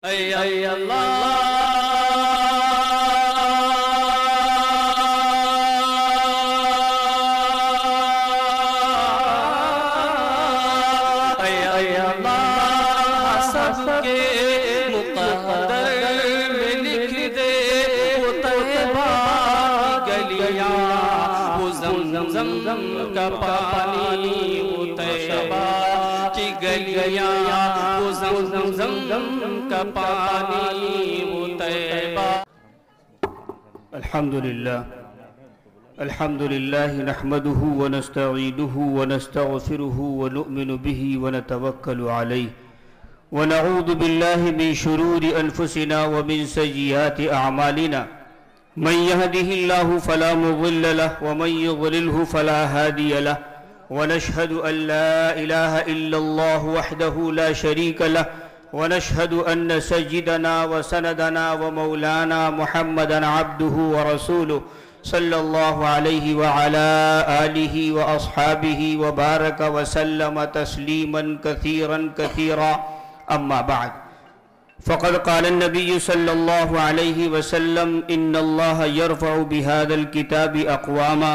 اے اللہ اے اللہ سب کے مقدر میں لکھ دے وہ طیبہ کی گلیاں وہ زمزم کا پانی وہ طیبہ کی گلیاں وہ زمزم کا پانی وہ طیبہ. الحمد لله نحمده ونستعينه ونستغفره ونؤمن به ونتوكل عليه ونعوذ بالله من شرور أنفسنا ومن سيئات أعمالنا من يهده الله فلا مضل له ومن يضلله فلا هادي له ونشهد أن لا إله إلا الله وحده لا شريك له ونشهد أن سيدنا وسندنا ومولانا محمدا عبده ورسوله صلى الله عليه وعلى آله وأصحابه وبارك وسلم تسليما كثيرا أما بعد فقد قال النبي صلى الله عليه وسلم إن الله يرفع بهذا الكتاب أقواما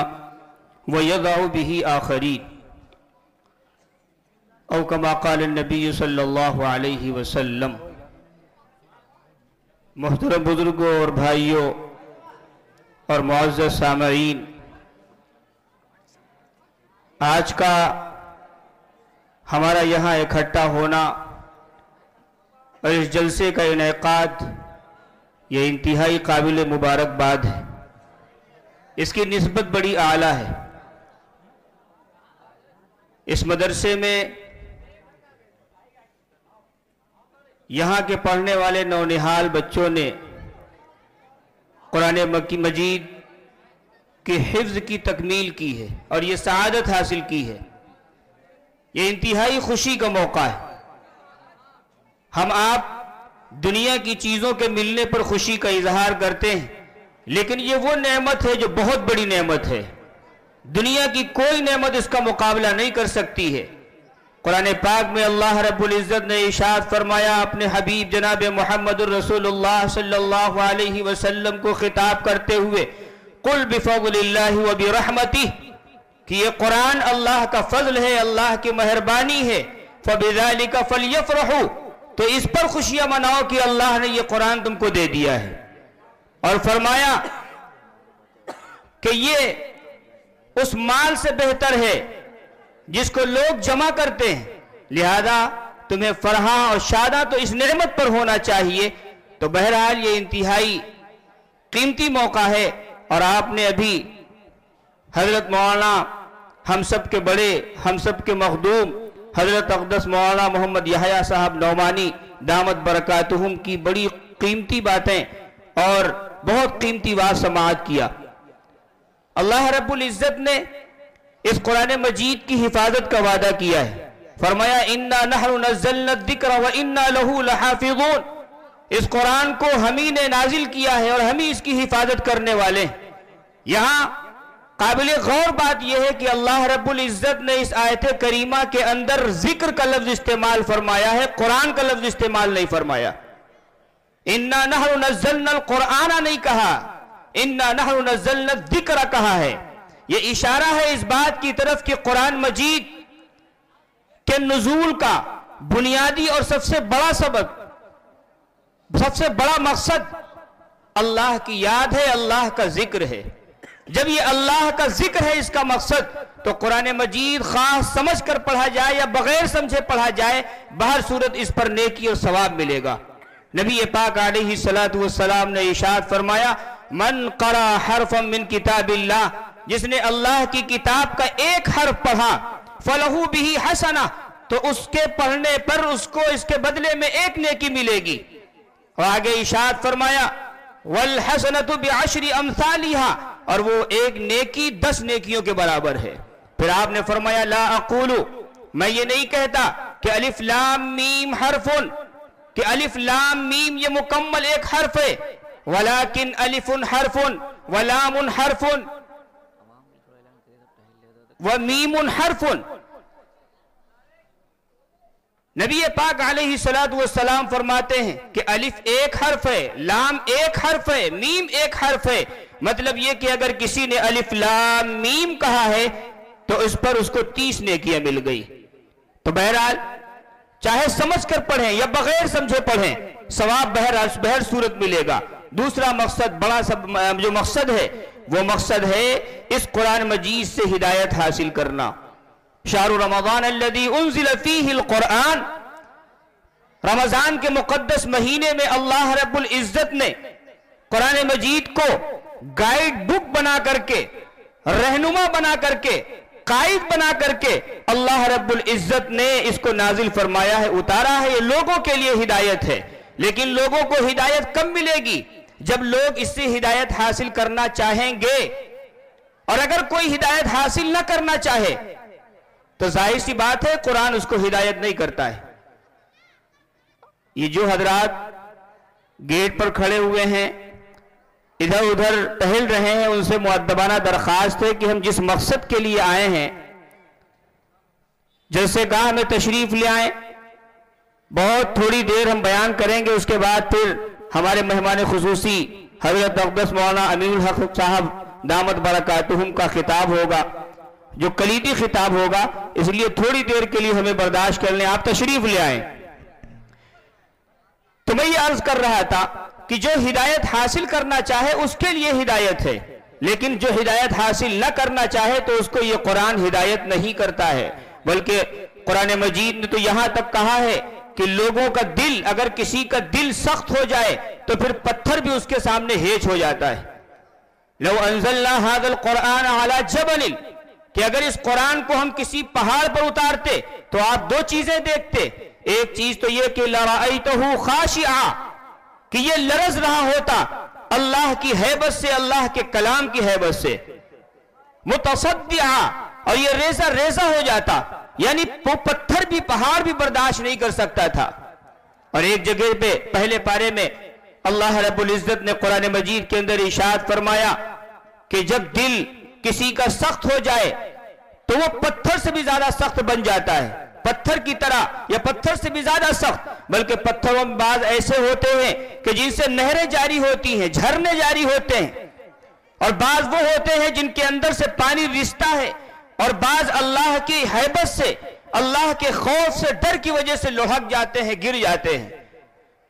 ويضع به آخرين او كما قال النبي صلی اللہ علیہ وسلم. محترم بزرگوں اور بھائیوں اور معزز سامعین، آج کا ہمارا یہاں اکٹھا ہونا اور اس جلسے کا انعقاد یہ انتہائی قابل مبارکباد ہے. اس کی نسبت بڑی اعلیٰ ہے. اس مدرسے میں یہاں کے پڑھنے والے نونہال بچوں نے قرآن مجید کے حفظ کی تکمیل کی ہے اور یہ سعادت حاصل کی ہے. یہ انتہائی خوشی کا موقع ہے. ہم آپ دنیا کی چیزوں کے ملنے پر خوشی کا اظہار کرتے ہیں، لیکن یہ وہ نعمت ہے جو بہت بڑی نعمت ہے. دنیا کی کوئی نعمت اس کا مقابلہ نہیں کر سکتی ہے. قرآن پاک میں اللہ رب العزت نے ارشاد فرمایا اپنے حبیب جناب محمد الرسول اللہ صلی اللہ علیہ وسلم کو خطاب کرتے ہوئے، قل بفضل اللہ وبرحمتہ، کہ یہ قرآن اللہ کا فضل ہے، اللہ کی مہربانی ہے. فبذالک فلیفرحوا، تو اس پر خوشیاں مناؤ کہ اللہ نے یہ قرآن تم کو دے دیا ہے. اور فرمایا کہ یہ اس مال سے بہتر ہے جس کو لوگ جمع کرتے ہیں، لہذا تمہیں فرحاں اور شاداں تو اس نعمت پر ہونا چاہیے. تو بہرحال یہ انتہائی قیمتی موقع ہے. اور آپ نے ابھی حضرت مولانا ہم سب کے بڑے، ہم سب کے مخدوم حضرت اقدس مولانا محمد یحییٰ صاحب نعمانی دامت برکاتہم کی بڑی قیمتی باتیں اور بہت قیمتی بات سماعت کیا. اللہ رب العزت نے اس قرآن مجید کی حفاظت کا وعدہ کیا ہے. فرمایا اِنَّا نَحْنُ نَزَّلْنَا الذِّكْرَ وَإِنَّا لَهُ لَحَافِظُونَ، اس قرآن کو ہم ہی نے نازل کیا ہے اور ہم ہی اس کی حفاظت کرنے والے ہیں. یہاں قابل غور بات یہ ہے کہ اللہ رب العزت نے اس آیت کریمہ کے اندر ذکر کا لفظ استعمال فرمایا ہے، قرآن کا لفظ استعمال نہیں فرمایا. اِنَّا نَحْنُ نَزَّلْنَا الْقُرْآنَ نہیں کہا، اِنَّا نَحْنُ نَزَّلْنَا الذِّكْرَ کہا ہے. یہ اشارہ ہے اس بات کی طرف کہ قرآن مجید کے نزول کا بنیادی اور سب سے بڑا سبب، سب سے بڑا مقصد اللہ کی یاد ہے، اللہ کا ذکر ہے. جب یہ اللہ کا ذکر ہے اس کا مقصد، تو قرآن مجید خاص سمجھ کر پڑھا جائے یا بغیر سمجھے پڑھا جائے، بہر صورت اس پر نیکی اور ثواب ملے گا. نبی پاک علیہ السلام نے ارشاد فرمایا من قرأ حرفا من کتاب اللہ، جس نے اللہ کی کتاب کا ایک حرف پڑھا، فَلَهُ بِهِ حَسَنَةٌ، تو اس کے پڑھنے پر اس کو اس کے بدلے میں ایک نیکی ملے گی. اور آگے ارشاد فرمایا وَالْحَسَنَةُ بِعَشْرِ أَمْثَالِهَا، اور وہ ایک نیکی 10 نیکیوں کے برابر ہے. پھر آپ نے فرمایا لا اقول، میں یہ نہیں کہتا کہ الف لام میم حرفن، کہ الف لام میم یہ مکمل ایک حرف ہے، ولیکن الف حرف ولام حرف ومیم حرف. نبی پاک علیہ الصلوۃ والسلام فرماتے ہیں کہ الف ایک حرف ہے، لام ایک حرف ہے، میم ایک حرف ہے. مطلب یہ کہ اگر کسی نے الف لام میم کہا ہے تو اس پر اس کو 30 نیکیاں مل گئی. تو بہرحال چاہے سمجھ کر پڑھیں یا بغیر سمجھے پڑھیں، ثواب بہر صورت ملے گا. دوسرا مقصد، بڑا جو مقصد ہے وہ مقصد ہے اس قرآن مجید سے ہدایت حاصل کرنا. شہر رمضان الذی انزل فیہ القرآن، رمضان کے مقدس مہینے میں اللہ رب العزت نے قرآن مجید کو گائیڈ بک بنا کر کے، رہنما بنا کر کے، قائد بنا کر کے اللہ رب العزت نے اس کو نازل فرمایا ہے، اتارا ہے. یہ لوگوں کے لیے ہدایت ہے. لیکن لوگوں کو ہدایت کب ملے گی؟ جب لوگ اس سے ہدایت حاصل کرنا چاہیں گے. اور اگر کوئی ہدایت حاصل نہ کرنا چاہے تو ظاہر سی بات ہے قرآن اس کو ہدایت نہیں کرتا ہے. یہ جو حضرات گیٹ پر کھڑے ہوئے ہیں، ادھر ادھر ٹہل رہے ہیں، ان سے مؤدبانہ درخواست ہے کہ ہم جس مقصد کے لیے آئے ہیں جلسے گاہ میں تشریف لے آئیں. بہت تھوڑی دیر ہم بیان کریں گے، اس کے بعد پھر ہمارے مہمان خصوصی حضرت اقدس مولانا امین الحق صاحب دامت برکاتہم کا خطاب ہوگا جو کلیدی خطاب ہوگا، اس لیے تھوڑی دیر کے لیے ہمیں برداشت کر لیں، آپ تشریف لے آئیں. تو میں یہ عرض کر رہا تھا کہ جو ہدایت حاصل کرنا چاہے اس کے لیے ہدایت ہے، لیکن جو ہدایت حاصل نہ کرنا چاہے تو اس کو یہ قرآن ہدایت نہیں کرتا ہے. بلکہ قرآن مجید نے تو یہاں تک کہا ہے کہ لوگوں کا دل، اگر کسی کا دل سخت ہو جائے تو پھر پتھر بھی اس کے سامنے ہیچ ہو جاتا ہے. لو انزلنا هذا القرآن على جبل، کہ اگر اس قرآن کو ہم کسی پہاڑ پر اتارتے تو آپ دو چیزیں دیکھتے. ایک چیز تو یہ کہ لرأیتہ خاشعا، کہ یہ لرز رہا ہوتا اللہ کی ہیبت سے، اللہ کے کلام کی ہیبت سے. متصدعا، اور یہ ریزہ ریزہ ہو جاتا، یعنی وہ پتھر بھی، پہاڑ بھی برداشت نہیں کر سکتا تھا. اور ایک جگہ پہ پہلے پارے میں اللہ رب العزت نے قرآن مجید کے اندر ارشاد فرمایا کہ جب دل کسی کا سخت ہو جائے تو وہ پتھر سے بھی زیادہ سخت بن جاتا ہے، پتھر کی طرح یا پتھر سے بھی زیادہ سخت. بلکہ پتھروں میں بعض ایسے ہوتے ہیں کہ جن سے نہریں جاری ہوتی ہیں، جھرنے جاری ہوتے ہیں، اور بعض وہ ہوتے ہیں جن کے اندر سے پانی رستا ہے، اور بعض اللہ کی ہیبت سے، اللہ کے خوف سے، ڈر کی وجہ سے لڑھک جاتے ہیں، گر جاتے ہیں.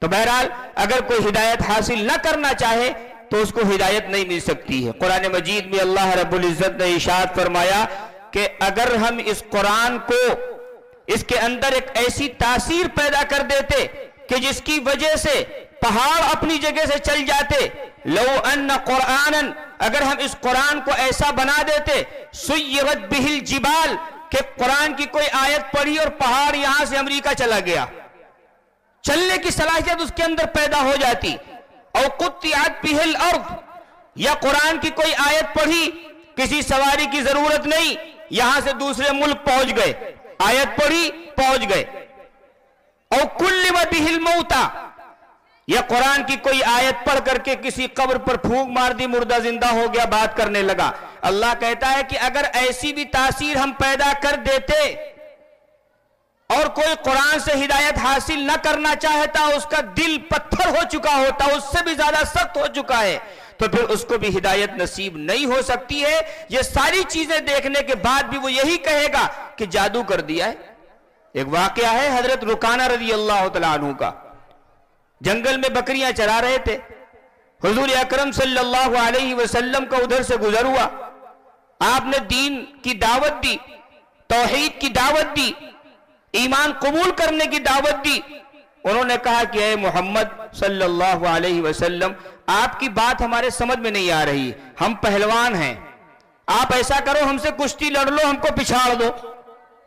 تو بہرحال اگر کوئی ہدایت حاصل نہ کرنا چاہے تو اس کو ہدایت نہیں مل سکتی ہے. قرآن مجید میں اللہ رب العزت نے ارشاد فرمایا کہ اگر ہم اس قرآن کو، اس کے اندر ایک ایسی تاثیر پیدا کر دیتے کہ جس کی وجہ سے پہاڑ اپنی جگہ سے چل جاتے، لو ان قرآنا، اگر ہم اس قرآن کو ایسا بنا دیتے، سیرت بہ الجبال، کہ قرآن کی کوئی آیت پڑھی اور پہاڑ یہاں سے امریکہ چلا گیا، چلنے کی صلاحیت اس کے اندر پیدا ہو جاتی. او قطعت بہ الارض، یا قرآن کی کوئی آیت پڑھی، کسی سواری کی ضرورت نہیں، یہاں سے دوسرے ملک پہنچ گئے، آیت پڑھی پہنچ گئے. او کلم بہ الموتى، یا قرآن کی کوئی آیت پڑھ کر کے کسی قبر پر پھونک مار دی، مردہ زندہ ہو گیا، بات کرنے لگا. اللہ کہتا ہے کہ اگر ایسی بھی تاثیر ہم پیدا کر دیتے اور کوئی قرآن سے ہدایت حاصل نہ کرنا چاہتا، اس کا دل پتھر ہو چکا ہوتا، اس سے بھی زیادہ سخت ہو چکا ہے، تو پھر اس کو بھی ہدایت نصیب نہیں ہو سکتی ہے. یہ ساری چیزیں دیکھنے کے بعد بھی وہ یہی کہے گا کہ جادو کر دیا ہے. ایک واقعہ ہے حضرت رکانہ رضی اللہ تعالیٰ عنہ کا. جنگل میں بکریاں چرا رہے تھے، حضور اکرم صلی اللہ علیہ وسلم کا ادھر سے گزر ہوا. آپ نے دین کی دعوت دی، توحید کی دعوت دی، ایمان قبول کرنے کی دعوت دی. انہوں نے کہا کہ اے محمد صلی اللہ علیہ وسلم، آپ کی بات ہمارے سمجھ میں نہیں آ رہی، ہم پہلوان ہیں، آپ ایسا کرو ہم سے کشتی لڑ لو، ہم کو پچھاڑ دو.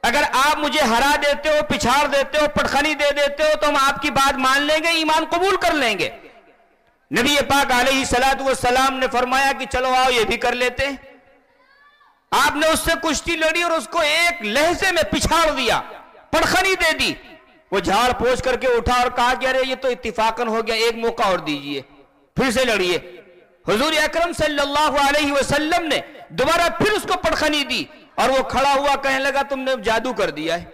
اگر آپ مجھے ہرا دیتے ہو، پچھاڑ دیتے ہو، پٹخنی دے دیتے ہو تو ہم آپ کی بات مان لیں گے، ایمان قبول کر لیں گے. نبی پاک علیہ السلام نے فرمایا کہ چلو آؤ یہ بھی کر لیتے ہیں. آپ نے اس سے کشتی لڑی اور اس کو ایک لہجے میں پچھاڑ دیا، پٹخنی دے دی. وہ جھاڑ پوچھ کر کے اٹھا اور کہا کہ ارے یہ تو اتفاقاً ہو گیا، ایک موقع اور دیجئے، پھر سے لڑیے. حضور اکرم صلی اللہ علیہ وسلم نے دوبارہ پھر اس کو پٹخنی دی اور وہ کھڑا ہوا کہنے لگا تم نے جادو کر دیا ہے.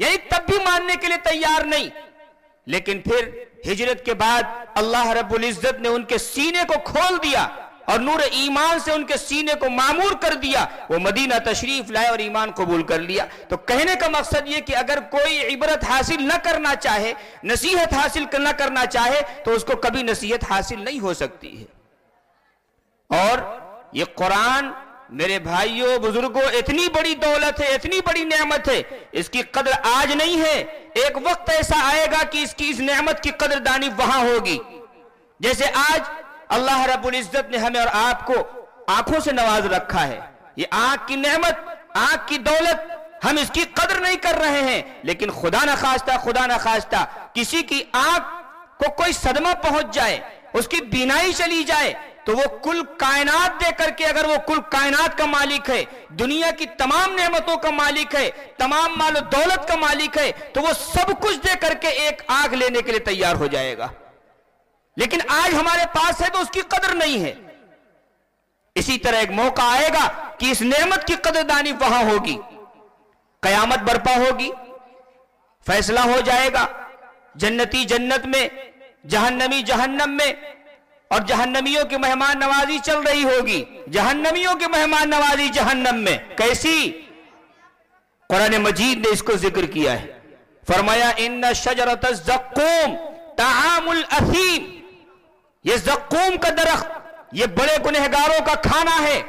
یعنی تب بھی ماننے کے لیے تیار نہیں. لیکن پھر ہجرت کے بعد اللہ رب العزت نے ان کے سینے کو کھول دیا اور نور ایمان سے ان کے سینے کو معمور کر دیا. وہ مدینہ تشریف لائے اور ایمان قبول کر لیا. تو کہنے کا مقصد یہ کہ اگر کوئی عبرت حاصل نہ کرنا چاہے, نصیحت حاصل نہ کرنا چاہے, تو اس کو کبھی نصیحت حاصل نہیں ہو سکتی ہے. اور یہ قرآن میرے بھائیوں بزرگوں اتنی بڑی دولت ہے, اتنی بڑی نعمت ہے, اس کی قدر آج نہیں ہے, ایک وقت ایسا آئے گا کہ اس نعمت کی قدردانی وہاں ہوگی. جیسے آج اللہ رب العزت نے ہمیں اور آپ کو آنکھوں سے نواز رکھا ہے. یہ آنکھ کی نعمت, آنکھ کی دولت, ہم اس کی قدر نہیں کر رہے ہیں. لیکن خدا نہ خواستہ کسی کی آنکھ کو کوئی صدمہ پہنچ جائے, اس کی بینائی چلی جائے, تو وہ کل کائنات دے کر کے, اگر وہ کل کائنات کا مالک ہے, دنیا کی تمام نعمتوں کا مالک ہے, تمام مال و دولت کا مالک ہے, تو وہ سب کچھ دے کر کے ایک آنکھ لینے کے لیے تیار ہو جائے گا. لیکن آج ہمارے پاس ہے تو اس کی قدر نہیں ہے. اسی طرح ایک موقع آئے گا کہ اس نعمت کی قدردانی وہاں ہوگی. قیامت برپا ہوگی, فیصلہ ہو جائے گا, جنتی جنت میں, جہنمی جہنم میں, اور جہنمیوں کی مہمان نوازی چل رہی ہوگی. جہنمیوں کی مہمان نوازی جہنم میں کیسی؟ قرآن مجید نے اس کو ذکر کیا ہے. فرمایا ان شجرۃ الزقوم طعام الاثیم, یہ زقوم کا درخت یہ بڑے گنہگاروں کا کھانا ہے.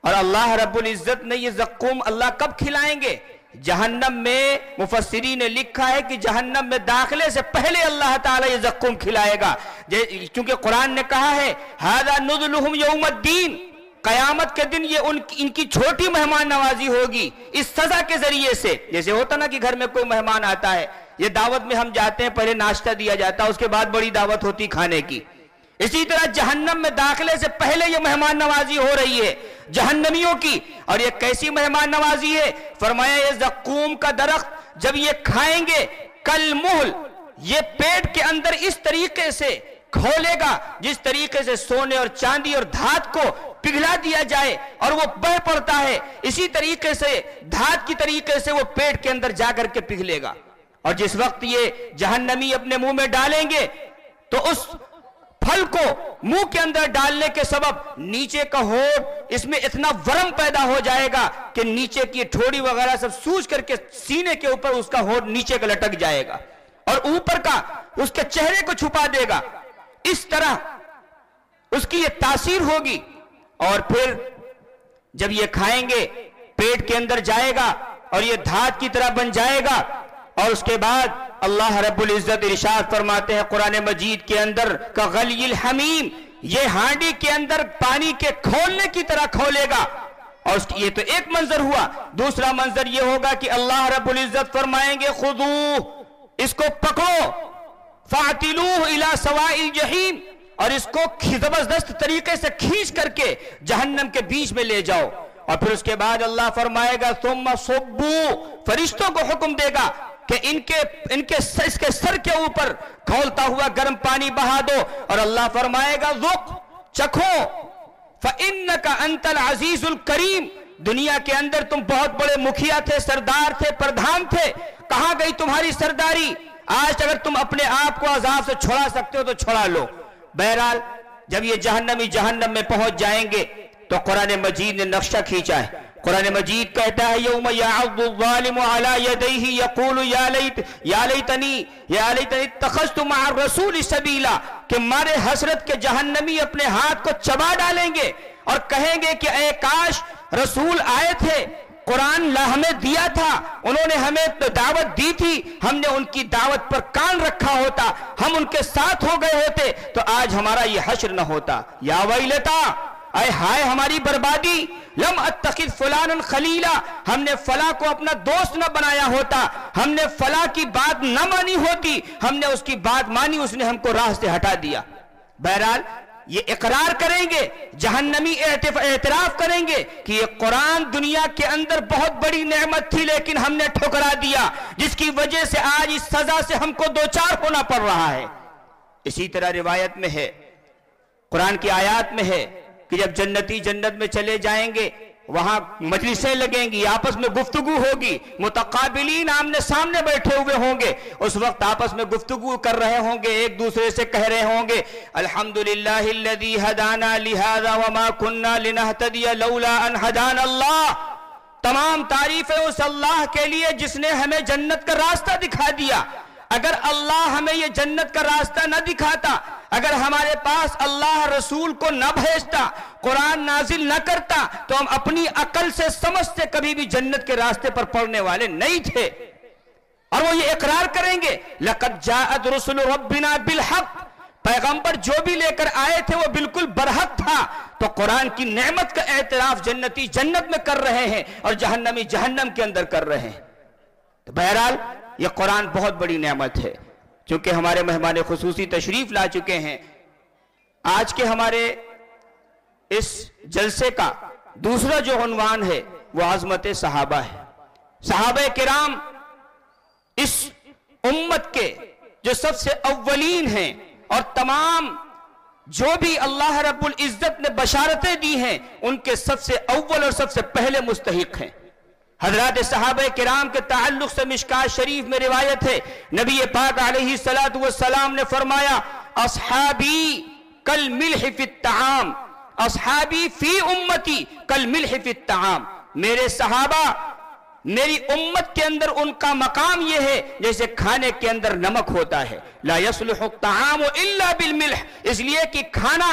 اور اللہ رب العزت نے یہ زقوم اللہ کب کھلائیں گے؟ جہنم میں. مفسرین نے لکھا ہے کہ جہنم میں داخلے سے پہلے اللہ تعالیٰ یہ زقوم کھلائے گا, کیونکہ قرآن نے کہا ہے ھذا نزلھم یوم الدین, قیامت کے دن یہ ان کی چھوٹی مہمان نوازی ہوگی اس سزا کے ذریعے سے. جیسے ہوتا نا کہ گھر میں کوئی مہمان آتا ہے, یہ دعوت میں ہم جاتے ہیں, پہلے ناشتہ دیا جاتا ہے, اس کے بعد بڑی دعوت ہوتی کھانے کی. اسی طرح جہنم میں داخلے سے پہلے یہ مہمان نوازی ہو رہی ہے جہنمیوں کی. اور یہ کیسی مہمان نوازی ہے؟ فرمایا یہ زقوم کا درخت جب یہ کھائیں گے کل محل, یہ پیٹ کے اندر اس طریقے سے کھولے گا جس طریقے سے سونے اور چاندی اور دھات کو پگھلا دیا جائے اور وہ بہ پڑتا ہے, اسی طریقے سے دھات کی طریقے سے وہ پیٹ کے اندر جا کر کے پگھلے گا. اور جس وقت یہ جہنمی اپنے منہ میں ڈالیں گے تو اس پھل کو منہ کے اندر ڈالنے کے سبب نیچے کا ہونٹ اس میں اتنا ورم پیدا ہو جائے گا کہ نیچے کی ٹھوڑی وغیرہ سب سوج کر کے سینے کے اوپر اس کا ہونٹ نیچے کا لٹک جائے گا اور اوپر کا اس کے چہرے کو چھپا دے گا. اس طرح اس کی یہ تاثیر ہوگی. اور پھر جب یہ کھائیں گے پیٹ کے اندر جائے گا اور یہ دھات کی طرح بن جائے گا. اور اس کے بعد اللہ رب العزت ارشاد فرماتے ہیں قرآن مجید کے اندر کغلی الحمیم, یہ ہانڈی کے اندر پانی کے کھولنے کی طرح کھولے گا. اور یہ تو ایک منظر ہوا. دوسرا منظر یہ ہوگا کہ اللہ رب العزت فرمائیں گے خذوہ, اس کو پکڑو, فاعتلوہ الی سواء الجحیم, اور اس کو زبردست طریقے سے کھینچ کر کے جہنم کے بیچ میں لے جاؤ. اور پھر اس کے بعد اللہ فرمائے گا ثم صبوا, فرشتوں کو حکم دے گا کہ اس کے سر کے اوپر کھولتا ہوا گرم پانی بہا دو. اور اللہ فرمائے گا ذق, چکھو, فإنک انت العزیز الکریم, دنیا کے اندر تم بہت بڑے مکھیا تھے, سردار تھے, پردھان تھے, کہاں گئی تمہاری سرداری؟ آج اگر تم اپنے آپ کو عذاب سے چھڑا سکتے ہو تو چھڑا لو. بہرحال جب یہ جہنمی جہنم میں پہنچ جائیں گے تو قرآن مجید نے نقشہ کھینچا ہے. قرآن مجید کہتا ہے یوم یعض الظالم علی یدیہ یقول یا لیتنی اتخذت مع الرسول سبیلا, کہ مارے حسرت کے جہنمی اپنے ہاتھ کو چبا ڈالیں گے اور کہیں گے کہ اے کاش رسول آئے تھے, قرآن ہمیں دیا تھا, انہوں نے ہمیں دعوت دی تھی, ہم نے ان کی دعوت پر کان رکھا ہوتا, ہم ان کے ساتھ ہو گئے ہوتے تو آج ہمارا یہ حشر نہ ہوتا. یا ویلتا, اے ہائے ہماری بربادی, لم اتخذ فلانا خلیلا, ہم نے فلاں کو اپنا دوست نہ بنایا ہوتا, ہم نے فلاں کی بات نہ مانی ہوتی, ہم نے اس کی بات مانی, اس نے ہم کو راہ سے ہٹا دیا. بہرحال یہ اقرار کریں گے, جہنمی اعتراف کریں گے کہ یہ قرآن دنیا کے اندر بہت بڑی نعمت تھی لیکن ہم نے ٹھکرا دیا, جس کی وجہ سے آج اس سزا سے ہم کو دوچار ہونا پڑ رہا ہے. اسی طرح روایت میں ہے, قرآن کی آیات میں ہے کہ جب جنتی جنت میں چلے جائیں گے وہاں مجلسیں لگیں گی، آپس میں گفتگو ہوگی، متقابلین آمنے سامنے بیٹھے ہوئے ہوں گے، اس وقت آپس میں گفتگو کر رہے ہوں گے، ایک دوسرے سے کہہ رہے ہوں گے الحمدللہ الذی ہدانا لہذا وما کننا لنہتدی لولا ان ہدانا اللہ، تمام تعریفیں اس اللہ کے لیے جس نے ہمیں جنت کا راستہ دکھا دیا۔ اگر اللہ ہمیں یہ جنت کا راستہ نہ دکھاتا، اگر ہمارے پاس اللہ رسول کو نہ بھیجتا، قرآن نازل نہ کرتا، تو ہم اپنی عقل سے سمجھتے کبھی بھی جنت کے راستے پر پڑنے والے نہیں تھے۔ اور وہ یہ اقرار کریں گے لَقَدْ جَاءَتْ رُسُلُ رَبِّنَا بِالْحَقِّ، پیغمبر جو بھی لے کر آئے تھے وہ بالکل برحق تھا۔ تو قرآن کی نعمت کا اعتراف جنتی جنت میں کر رہے ہیں اور جہنمی جہنم کے اندر کر رہے ہیں۔ تو بہرحال یہ قرآن بہت بڑی نعمت ہے۔ چونکہ ہمارے مہمان خصوصی تشریف لا چکے ہیں، آج کے ہمارے اس جلسے کا دوسرا جو عنوان ہے وہ عظمت صحابہ ہے۔ صحابہ کرام اس امت کے جو سب سے اولین ہیں، اور تمام جو بھی اللہ رب العزت نے بشارتیں دی ہیں ان کے سب سے اول اور سب سے پہلے مستحق ہیں۔ حضرات صحابہ کرام کے تعلق سے مشکات شریف میں روایت ہے، نبی پاک علیہ السلام نے فرمایا اصحابی کالملح فی الطعام، اصحابی فی امتی کالملح فی الطعام، میرے صحابہ میری امت کے اندر ان کا مقام یہ ہے جیسے کھانے کے اندر نمک ہوتا ہے، لا يصلح الطعام الا بالملح، اس لیے کہ کھانا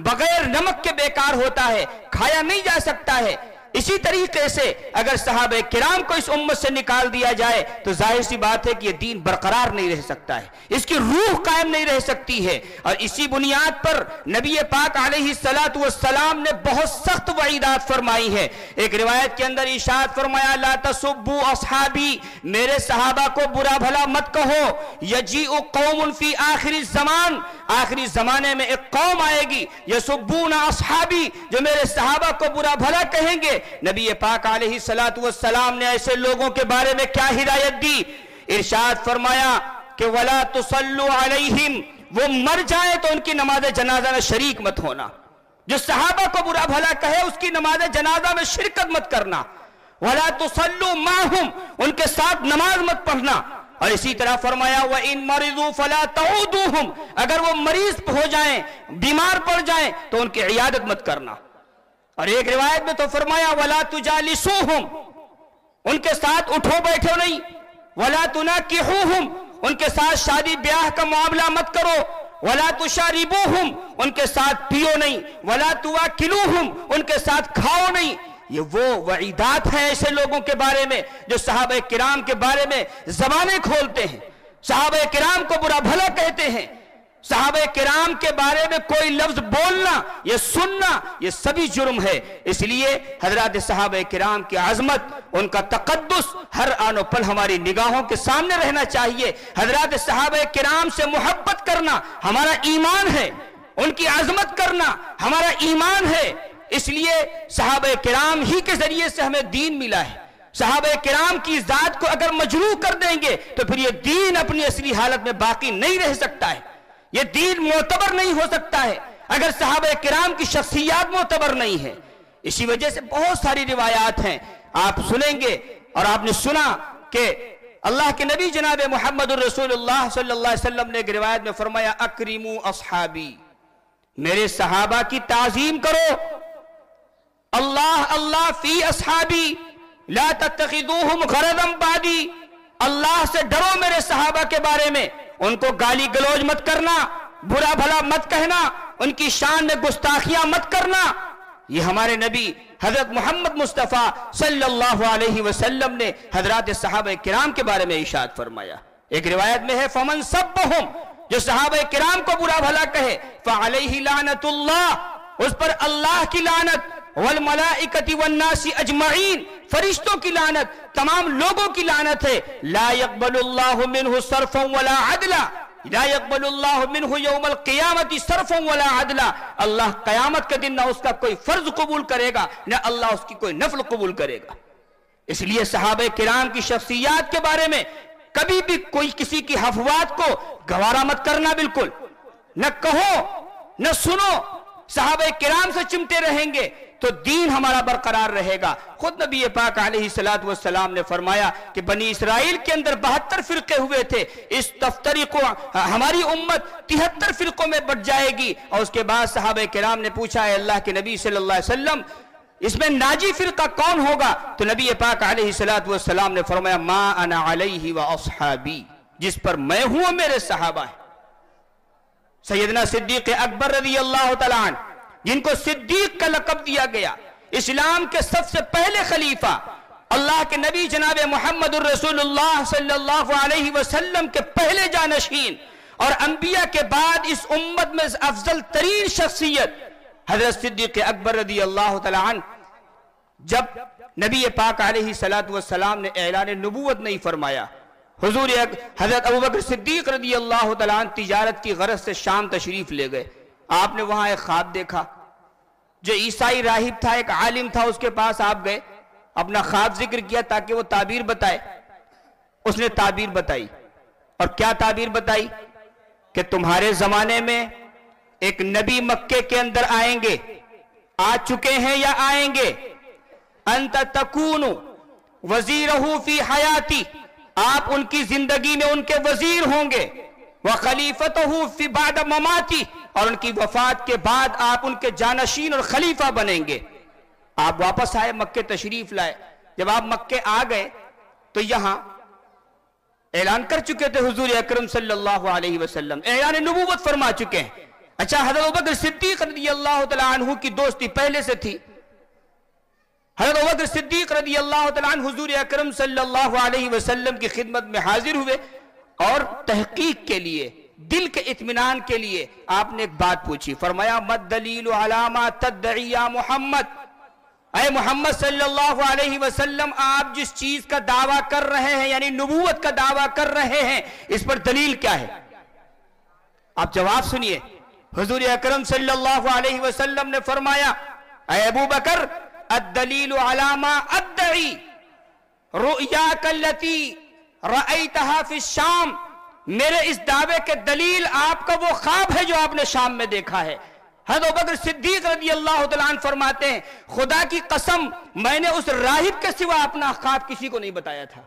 بغیر نمک کے بیکار ہوتا ہے، کھایا نہیں جا سکتا ہے۔ اسی طریقے سے اگر صحابہ کرام کو اس امت سے نکال دیا جائے تو ظاہر سی بات ہے کہ یہ دین برقرار نہیں رہ سکتا ہے، اس کی روح قائم نہیں رہ سکتی ہے۔ اور اسی بنیاد پر نبی پاک علیہ السلام نے بہت سخت وعیدات فرمائی ہے۔ ایک روایت کے اندر ارشاد فرمایا لا تسبوا اصحابی، میرے صحابہ کو برا بھلا مت کہو، یجیء قوم فی آخر الزمان، آخری زمانے میں ایک قوم آئے گی یسبون اصحابی، جو میرے صحابہ کو برا بھلا کہیں گے۔ نبی پاک علیہ السلام نے ایسے لوگوں کے بارے میں کیا ہدایت دی؟ ارشاد فرمایا کہ وَلَا تُصَلُّوا عَلَيْهِمْ، وہ مر جائیں تو ان کی نماز جنازہ میں شریک مت ہونا، جو صحابہ کو برا بھلا کہے اس کی نماز جنازہ میں شرکت مت کرنا، وَلَا تُصَلُّوا مَعْهُمْ، ان کے ساتھ نماز مت پڑھنا۔ اور اسی طرح فرمایا وَإِن مَرِضُوا فَلَا تَعُودُوهُمْ، اگر وہ مریض ہو جائیں، بیمار پڑ جائیں تو ان کی عیادت مت کرنا۔ اور ایک روایت میں تو فرمایا وَلَا تُجَالِسُوهُمْ، ان کے ساتھ اٹھو بیٹھو نہیں، وَلَا تُنَاكِحُوهُمْ، ان کے ساتھ شادی بیاہ کا معاملہ مت کرو، وَلَا تُشَارِبُوهُمْ، ان کے ساتھ پیو نہیں، وَلَا تُوَاكِلُوهُمْ، ان کے ساتھ کھاؤ نہیں۔ یہ وہ وعیدات ہیں ایسے لوگوں کے بارے میں جو صحابہ کرام کے بارے میں زبانیں کھولتے ہیں، صحابہ کرام کو برا بھلا کہتے ہیں۔ صحابہ کرام کے بارے میں کوئی لفظ بولنا یا سننا یہ سبھی جرم ہے۔ اس لیے حضرات صحابہ کرام کی عظمت، ان کا تقدس ہر آن و پل ہماری نگاہوں کے سامنے رہنا چاہیے۔ حضرات صحابہ کرام سے محبت کرنا ہمارا ایمان ہے، ان کی عظمت کرنا ہمارا ایمان ہے۔ اس لیے صحابہ کرام ہی کے ذریعے سے ہمیں دین ملا ہے۔ صحابہ کرام کی ذات کو اگر مجروح کر دیں گے تو پھر یہ دین اپنی اصلی حالت میں باقی نہیں رہ سکتا ہے، یہ دین معتبر نہیں ہو سکتا ہے اگر صحابہ کرام کی شخصیات معتبر نہیں ہے۔ اسی وجہ سے بہت ساری روایات ہیں، آپ سنیں گے اور آپ نے سنا کہ اللہ کے نبی جناب محمد الرسول اللہ صلی اللہ علیہ وسلم نے ایک روایت میں فرمایا اکرموا اصحابی، میرے صحابہ کی تعظیم کرو، اللہ اللہ فی اصحابی لا تتخذوہم غرضا بعدی، اللہ سے ڈرو میرے صحابہ کے بارے میں، ان کو گالی گلوج مت کرنا، برا بھلا مت کہنا، ان کی شان میں گستاخیاں مت کرنا۔ یہ ہمارے نبی حضرت محمد مصطفیٰ صلی اللہ علیہ وسلم نے حضرات صحابہ کرام کے بارے میں ارشاد فرمایا۔ ایک روایت میں ہے فمن سبہم، جو صحابہ کرام کو برا بھلا کہے فعلیہ لعنت اللہ، اس پر اللہ کی لعنت، والملائکۃ والناس اجمعین، فرشتوں کی لعنت، تمام لوگوں کی لعنت ہے۔ لا يقبل اللہ منہ صرفا ولا عدلا، لا يقبل اللہ منہ یوم القیامت صرفا ولا عدلا، اللہ قیامت کے دن نہ اس کا کوئی فرض قبول کرے گا نہ اللہ اس کی کوئی نفل قبول کرے گا۔ اس لیے صحابہ کرام کی شخصیات کے بارے میں کبھی بھی کوئی کسی کی افواہات کو گوارا مت کرنا، بالکل نہ کہو نہ سنو۔ صحابہ کرام سے چمٹے رہیں گے تو دین ہمارا برقرار رہے گا۔ خود نبی پاک علیہ السلام نے فرمایا کہ بنی اسرائیل کے اندر 72 فرقے ہوئے تھے، اس تفتریق ہماری امت 73 فرقوں میں بٹ جائے گی۔ اور اس کے بعد صحابہ کرام نے پوچھا اے اللہ کے نبی صلی اللہ علیہ وسلم اس میں ناجی فرقہ کون ہوگا؟ تو نبی پاک علیہ السلام نے فرمایا ما انا علیہ و اصحابی، جس پر میں ہوں اور میرے صحابہ ہیں۔ سیدنا صدیق اکبر رضی اللہ تعالیٰ عنہ، جن کو صدیق کا لقب دیا گیا، اسلام کے سب سے پہلے خلیفہ، اللہ کے نبی جناب محمد الرسول اللہ صلی اللہ علیہ وسلم کے پہلے جانشین، اور انبیاء کے بعد اس امت میں افضل ترین شخصیت حضرت صدیق اکبر رضی اللہ تعالیٰ عنہ، جب نبی پاک علیہ السلام نے اعلان نبوت نہیں فرمایا، حضور حضرت ابوبکر صدیق رضی اللہ تعالیٰ عنہ تجارت کی غرض سے شام تشریف لے گئے۔ آپ نے وہاں ایک خواب دیکھا، جو عیسائی راہب تھا، ایک عالم تھا، اس کے پاس آپ گئے، اپنا خواب ذکر کیا تاکہ وہ تعبیر بتائے۔ اس نے تعبیر بتائی، اور کیا تعبیر بتائی؟ کہ تمہارے زمانے میں ایک نبی مکے کے اندر آئیں گے، آ چکے ہیں یا آئیں گے، انت تکون وزیرہ فی حیاتی، آپ ان کی زندگی میں ان کے وزیر ہوں گے، وخلیفتہ فی بعد مماتی، اور ان کی وفات کے بعد آپ ان کے جانشین اور خلیفہ بنیں گے۔ آپ واپس آئے، مکے تشریف لائے۔ جب آپ مکے آ گئے تو یہاں اعلان کر چکے تھے حضور اکرم صلی اللہ علیہ وسلم، اعلان نبوت فرما چکے ہیں۔ اچھا، حضرت ابوبکر صدیق رضی اللہ تعالیٰ عنہ کی دوستی پہلے سے تھی۔ حضرت ابوبکر صدیق رضی اللہ تعالیٰ عنہ حضور اکرم صلی اللہ علیہ وسلم کی خدمت میں حاضر ہوئے، اور تحقیق کے لیے، دل کے اطمینان کے لیے آپ نے ایک بات پوچھی۔ فرمایا مد دلیل علی ما تدعی یا محمد، اے محمد صلی اللہ علیہ وسلم، آپ جس چیز کا دعویٰ کر رہے ہیں، یعنی نبوت کا دعویٰ کر رہے ہیں، اس پر دلیل کیا ہے؟ آپ جواب سنیے۔ حضور اکرم صلی اللہ علیہ وسلم نے فرمایا اے ابو بکر الدلیل علی ما ادعی رؤیاک التی رأیتہا فی الشام، میرے اس دعوے کے دلیل آپ کا وہ خواب ہے جو آپ نے شام میں دیکھا ہے۔ حضرت ابوبکر صدیق رضی اللہ تعالیٰ عنہ فرماتے ہیں خدا کی قسم میں نے اس راہب کے سوا اپنا خواب کسی کو نہیں بتایا تھا،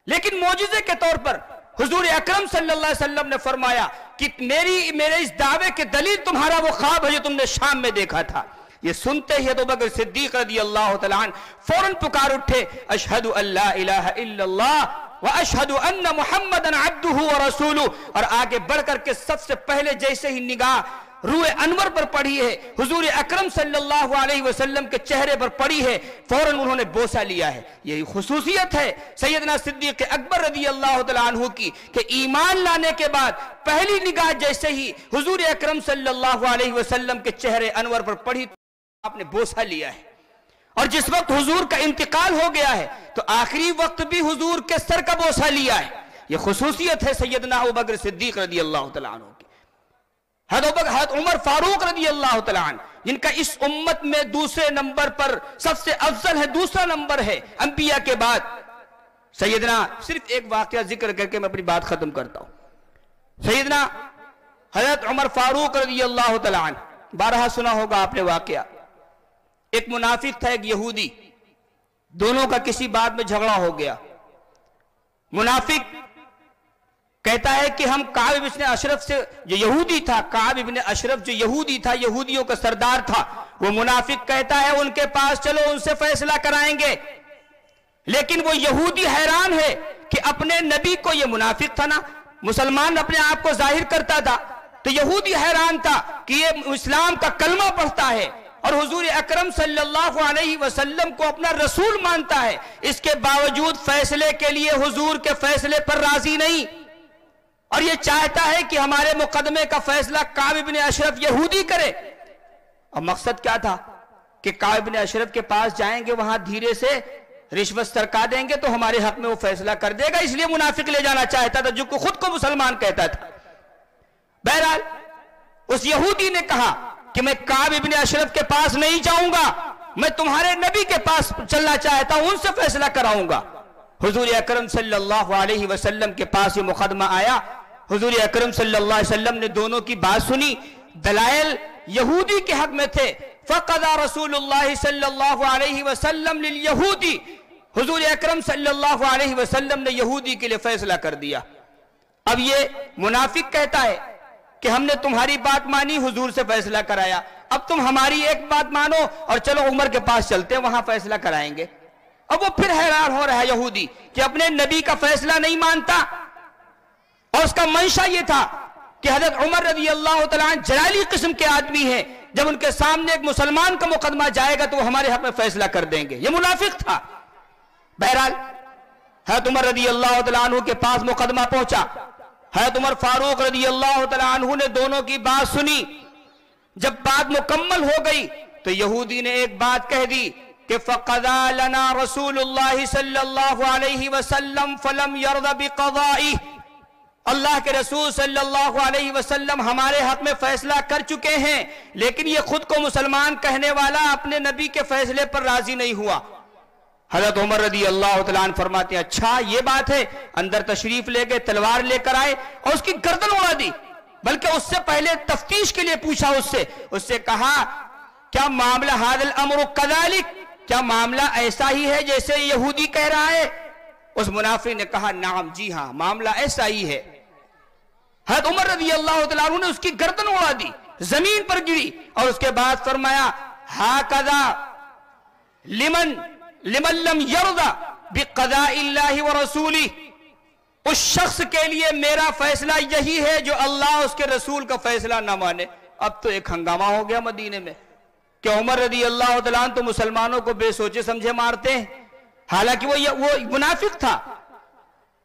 لیکن معجزے کے طور پر حضور اکرم صلی اللہ علیہ وسلم نے فرمایا کہ میرے اس دعوے کے دلیل تمہارا وہ خواب ہے جو تم نے شام میں دیکھا تھا۔ یہ سنتے ہی ابوبکر صدیق رضی اللہ تعالیٰ عنہ فوراً پکار اٹھے، اشہد ان لا الہ الا اللہ واشہد ان محمدًا عبدہ ورسولہ، اور آگے بڑھ کر کے سب سے پہلے جیسے ہی نگاہ روح انور پر پڑھی ہے، حضور اکرم صلی اللہ علیہ وسلم کے چہرے پر پڑھی ہے، فوراً انہوں نے بوسہ لیا ہے۔ یہی خصوصیت ہے سیدنا صدیق اکبر رضی اللہ تعالیٰ عنہ کی کہ ایمان لانے کے بعد پہلی نگاہ جیسے ہی حضور اکرم صلی اللہ علیہ وسلم کے چہرے انور پر پڑھی آپ نے بوسہ لیا ہے، اور جس وقت حضور کا انتقال ہو گیا ہے تو آخری وقت بھی حضور کے سر کا بوسہ لیا ہے۔ یہ خصوصیت ہے سیدنا ابوبکر صدیق رضی اللہ تعالیٰ عنہ کی۔ حضرت عمر فاروق رضی اللہ تعالیٰ عنہ جن کا اس امت میں دوسرے نمبر پر سب سے افضل ہے، دوسرا نمبر ہے انبیاء کے بعد۔ سیدنا صرف ایک واقعہ ذکر کر کے میں اپنی بات ختم کرتا ہوں۔ سیدنا حضرت عمر فاروق رضی اللہ تعالیٰ عنہ، بارہا سنا ہوگا آپ نے واقعہ، ایک منافق تھا ایک یہودی، دونوں کا کسی بات میں جھگڑا ہو گیا۔ منافق کہتا ہے کہ ہم کعب ابن اشرف سے، جو یہودی تھا، کعب ابن اشرف جو یہودی تھا، یہودیوں کا سردار تھا، وہ منافق کہتا ہے ان کے پاس چلو ان سے فیصلہ کرائیں گے، لیکن وہ یہودی حیران ہے کہ اپنے نبی کو، یہ منافق تھا نا، مسلمان اپنے آپ کو ظاہر کرتا تھا، تو یہودی حیران تھا کہ یہ اسلام کا کلمہ پڑھتا ہے اور حضور اکرم صلی اللہ علیہ وسلم کو اپنا رسول مانتا ہے، اس کے باوجود فیصلے کے لیے حضور کے فیصلے پر راضی نہیں، اور یہ چاہتا ہے کہ ہمارے مقدمے کا فیصلہ کعب ابن اشرف یہودی کرے۔ اور مقصد کیا تھا کہ کعب ابن اشرف کے پاس جائیں گے، وہاں دھیرے سے رشوت سرکا دیں گے تو ہمارے حق میں وہ فیصلہ کر دے گا، اس لیے منافق لے جانا چاہتا تھا جو کہ خود کو مسلمان کہتا تھا۔ بہرحال اس یہودی نے کہا کہ میں کعب ابن اشرف کے پاس نہیں جاؤں گا، میں تمہارے نبی کے پاس چلنا چاہتا ہوں، ان سے فیصلہ کراؤں گا۔ حضور اکرم صلی اللہ علیہ وسلم کے پاس یہ مقدمہ آیا، حضور اکرم صلی اللہ علیہ وسلم نے دونوں کی بات سنی، دلائل یہودی کے حق میں تھے. فقضى رسول اللہ صلی اللہ علیہ وسلم لليہودی، حضور اکرم صلی اللہ علیہ وسلم نے یہودی کے لیے فیصلہ کر دیا. اب یہ منافق کہتا ہے کہ ہم نے تمہاری بات مانی، حضور سے فیصلہ کرایا، اب تم ہماری ایک بات مانو اور چلو عمر کے پاس چلتے ہیں، وہاں فیصلہ کرائیں گے. اب وہ پھر حیران ہو رہا ہے یہودی کہ اپنے نبی کا فیصلہ نہیں مانتا، اور اس کا منشا یہ تھا کہ حضرت عمر رضی اللہ تعالیٰ عنہ جلالی قسم کے آدمی ہیں، جب ان کے سامنے ایک مسلمان کا مقدمہ جائے گا تو وہ ہمارے حق میں فیصلہ کر دیں گے. یہ منافق تھا. بہرحال حضرت عمر رضی اللہ تعالیٰ عنہ کے پاس مقدمہ پہنچا. حضرت عمر فاروق رضی اللہ تعالیٰ عنہ نے دونوں کی بات سنی. جب بات مکمل ہو گئی تو یہودی نے ایک بات کہہ دی کہ فَقَضَى لَنَا رَسُولُ اللَّهِ صلی اللہ علیہ وسلم فَلَمْ يَرْضَ بِقَضَائِهِ، اللہ کے رسول صلی اللہ علیہ وسلم ہمارے حق میں فیصلہ کر چکے ہیں، لیکن یہ خود کو مسلمان کہنے والا اپنے نبی کے فیصلے پر راضی نہیں ہوا. حضرت عمر رضی اللہ تعالیٰ عنہ فرماتے ہیں اچھا یہ بات ہے. اندر تشریف لے گئے، تلوار لے کر آئے اور اس کی گردن اڑا دی. بلکہ اس سے پہلے تفتیش کے لیے پوچھا، اس سے کہا کیا معاملہ هذا الامر كذلك، کیا معاملہ ایسا ہی ہے جیسے یہودی کہہ رہا ہے؟ اس منافق نے کہا نعم، جی ہاں معاملہ ایسا ہی ہے. حضرت عمر رضی اللہ تعالیٰ عنہ نے اس کی گردن اڑا دی، زمین پر گری، اور اس کے بعد فرمایا هكذا لمن لم يرضى بقضاء الله ورسوله، اس شخص کے لیے میرا فیصلہ یہی ہے جو اللہ اس کے رسول کا فیصلہ نہ مانے. اب تو ایک ہنگامہ ہو گیا مدینے میں کہ عمر رضی اللہ تعالیٰ عنہ تو مسلمانوں کو بے سوچے سمجھے مارتے ہیں، حالانکہ وہ منافق تھا،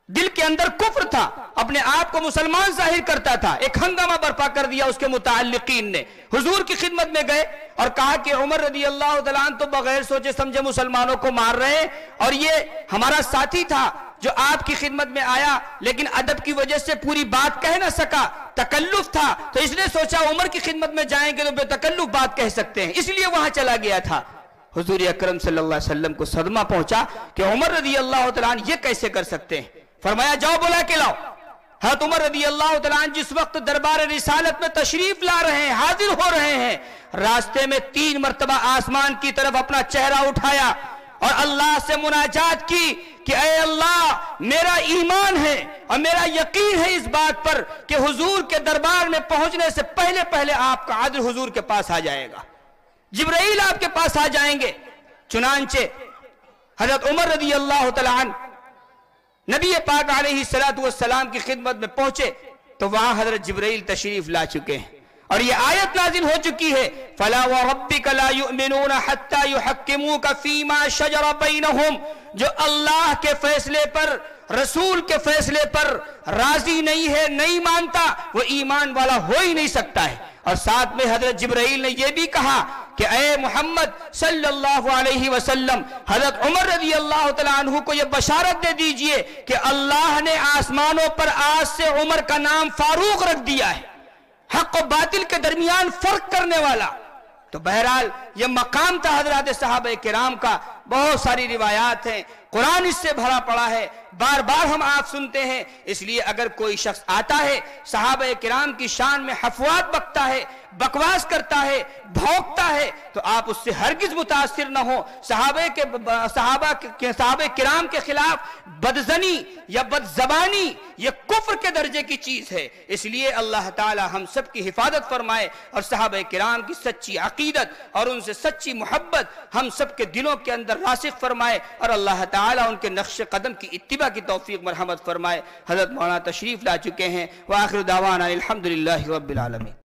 دل کے اندر کفر تھا، اپنے آپ کو مسلمان ظاہر کرتا تھا. ایک ہنگامہ برپا کر دیا اس کے متعلقین نے. حضور کی خدمت میں گئے اور کہا کہ عمر رضی اللہ تعالیٰ عنہ تو بغیر سوچے سمجھے مسلمانوں کو مار رہے ہیں، اور یہ ہمارا ساتھی تھا جو آپ کی خدمت میں آیا لیکن ادب کی وجہ سے پوری بات کہہ نہ سکا، تکلف تھا، تو اس نے سوچا عمر کی خدمت میں جائیں گے تو بے تکلف بات کہہ سکتے ہیں، اس لیے وہاں چلا گیا تھا. حضور اکرم صلی اللہ علیہ وسلم کو صدمہ پہنچا کہ عمر رضی اللہ تعالیٰ عنہ یہ کیسے کر سکتے ہیں. فرمایا جاؤ بلا کے لاؤ. حضرت عمر رضی اللہ تعالیٰ عنہ جس وقت دربار رسالت میں تشریف لا رہے ہیں، حاضر ہو رہے ہیں، راستے میں 3 مرتبہ آسمان کی طرف اپنا چہرہ اٹھایا اور اللہ سے مناجات کی کہ اے اللہ میرا ایمان ہے اور میرا یقین ہے اس بات پر کہ حضور کے دربار میں پہنچنے سے پہلے پہلے آپ کا عادل حضور کے پاس آ جائے گا، جبرائیل آپ کے پاس آ جائیں گے. چنانچہ حضرت عمر رضی اللہ تعالیٰ عنہ نبی پاک علیہ السلام کی خدمت میں پہنچے تو وہاں حضرت جبرائیل تشریف لا چکے ہیں اور یہ آیت نازل ہو چکی ہے فَلَا وَرَبِّكَ لَا يُؤْمِنُونَ حَتَّى يُحَكِّمُوكَ فِي مَا شَجَرَ بَيْنَهُمْ. جو اللہ کے فیصلے پر، رسول کے فیصلے پر راضی نہیں ہے، نہیں مانتا، وہ ایمان والا ہو ہی نہیں سکتا ہے. اور ساتھ میں حضرت جبرائیل نے یہ بھی کہا کہ اے محمد صلی اللہ علیہ وسلم حضرت عمر رضی اللہ تعالیٰ عنہ کو یہ بشارت دے دیجئے کہ اللہ نے آسمانوں پر آج سے عمر کا نام فاروق رکھ دیا ہے، حق و باطل کے درمیان فرق کرنے والا. تو بہرحال یہ مقام تھا حضرات صحابہ کرام کا. بہت ساری روایات ہیں، قرآن اس سے بھرا پڑا ہے، بار بار ہم آپ سنتے ہیں. اس لیے اگر کوئی شخص آتا ہے صحابہ کرام کی شان میں حفوات بکتا ہے، بکواس کرتا ہے، بھونکتا ہے، تو آپ اس سے ہرگز متاثر نہ ہو. صحابہ کرام کے خلاف بدزنی یا بدزبانی یہ کفر کے درجے کی چیز ہے. اس لیے اللہ تعالی ہم سب کی حفاظت فرمائے اور صحابہ کرام کی سچی عقیدت اور ان سے سچی محبت ہم سب کے دلوں کے اندر راسخ فرمائے اور اللہ تعالی ان کے نقش قدم کی اتباع کی توفیق مرحمت فرمائے. حضرت مولانا تشریف لا چکے ہیں. وآخر دعوانا الحمدللہ رب العالمین.